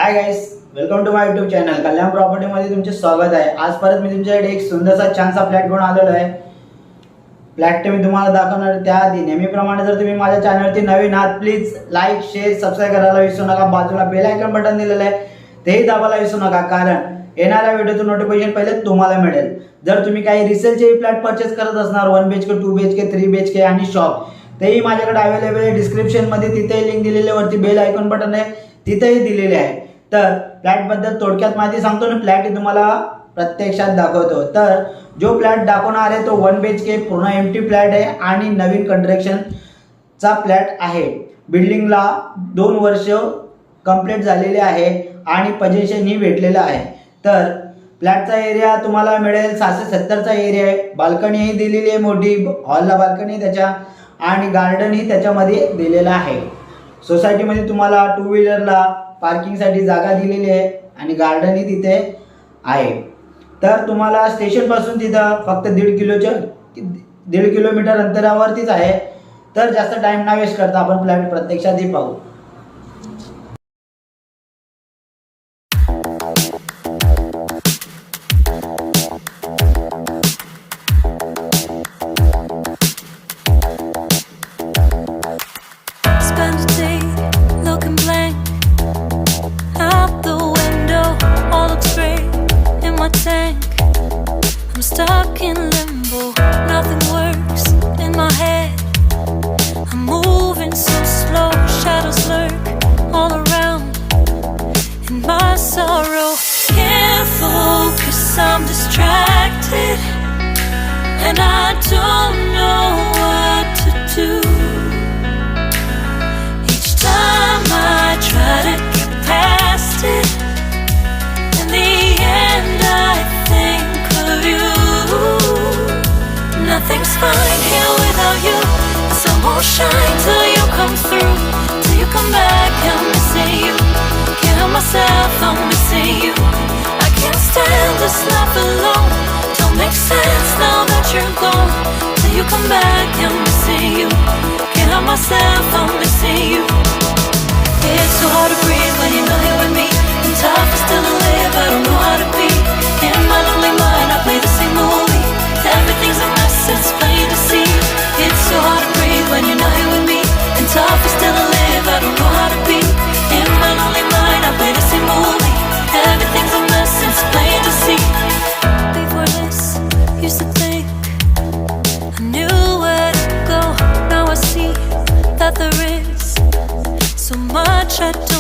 Hi guys, welcome to my YouTube channel Kalyan property मध्ये तुमचे स्वागत आहे। आज परत मी तुमच्याकडे एक सुंदरसा छानसा फ्लॅट घेऊन आलेलो आहे। फ्लॅट मी तुम्हाला दाखवणार त्याआधी नेहमीप्रमाणे जर तुम्ही माझ्या चॅनलवरती नवीन आहात प्लीज लाईक शेअर सबस्क्राइब करायला विसरू नका। बाजूला बेल आयकॉन बटन दिलेलं आहे तेही दाबायला विसरू नका, कारण येणाऱ्या व्हिडिओचं नोटिफिकेशन पहिले तुम्हाला मिळेल। जर तुम्ही काही रिसेलचे फ्लॅट परचेस करत असणार 1 BHK 2 BHK 3 BHK आणि शॉप, तेही माझ्याकडे अवेलेबल आहे। डिस्क्रिप्शन मध्ये तिथे लिंक दिलेली आहे, वरती बेल आयकॉन बटन आहे तिथेही दिलेले आहे। तर फ्लॅट बद्दल थोडक्यात माहिती सांगतो आणि फ्लॅट तुम्हाला प्रत्यक्षात दाखवतो। तर जो फ्लॅट दाखवणार आहे तो 1 BHK पूर्ण एम्प्टी फ्लॅट आहे आणि नवीन कंस्ट्रक्शन चा फ्लॅट आहे। बिल्डिंगला 2 वर्ष कंप्लीट झालेले आहे आणि पोजेशन ही भेटलेला आहे। तर फ्लॅटचा एरिया तुम्हाला मिळेल 770 चा एरिया आहे। बाल्कनी ही दिलेली आहे, मोठी हॉलला बाल्कनी त्याच्या आणि गार्डन ही त्याच्यामध्ये दिलेला आहे। सोसायटी मध्ये तुम्हाला 2 व्हीलरला पार्किंग साठी जागा दिलेली आहे आणि गार्डन ही तिथे आहे। तर तुम्हाला स्टेशन पासून तिथं फक्त 1.5 किलोमीटर अंतरावरतीच आहे। तर जास्त टाइम ना वेस्ट करता आपण फ्लॅट प्रत्यक्षात ही पाहू। I'm stuck in limbo, nothing works in my head. I'm moving so slow, shadows lurk all around. In my sorrow, can't focus, I'm distracted, and I don't know what to do. Each time I try to get past it, in the end I think of you. Nothing's fine here without you. The sun won't shine till you come through, till you come back. I'm missing you, can't help myself, I'm missing you. I can't stand this life alone, don't make sense now that you're gone. Till you come back, I'm missing you, can't help myself, I'm missing you. It's so hard to breathe when you're not here with me, and tough is still to live, I don't know how to be. In my lonely mind I play the same movie, everything's a mess, it's plain to see. It's so hard to breathe when you're not here with me, and tough is still to live, I don't know how to be. In my lonely mind I play the same movie, everything's a mess, it's plain to see. Before this, used to think I knew where to go. Now I see that there is so much I don't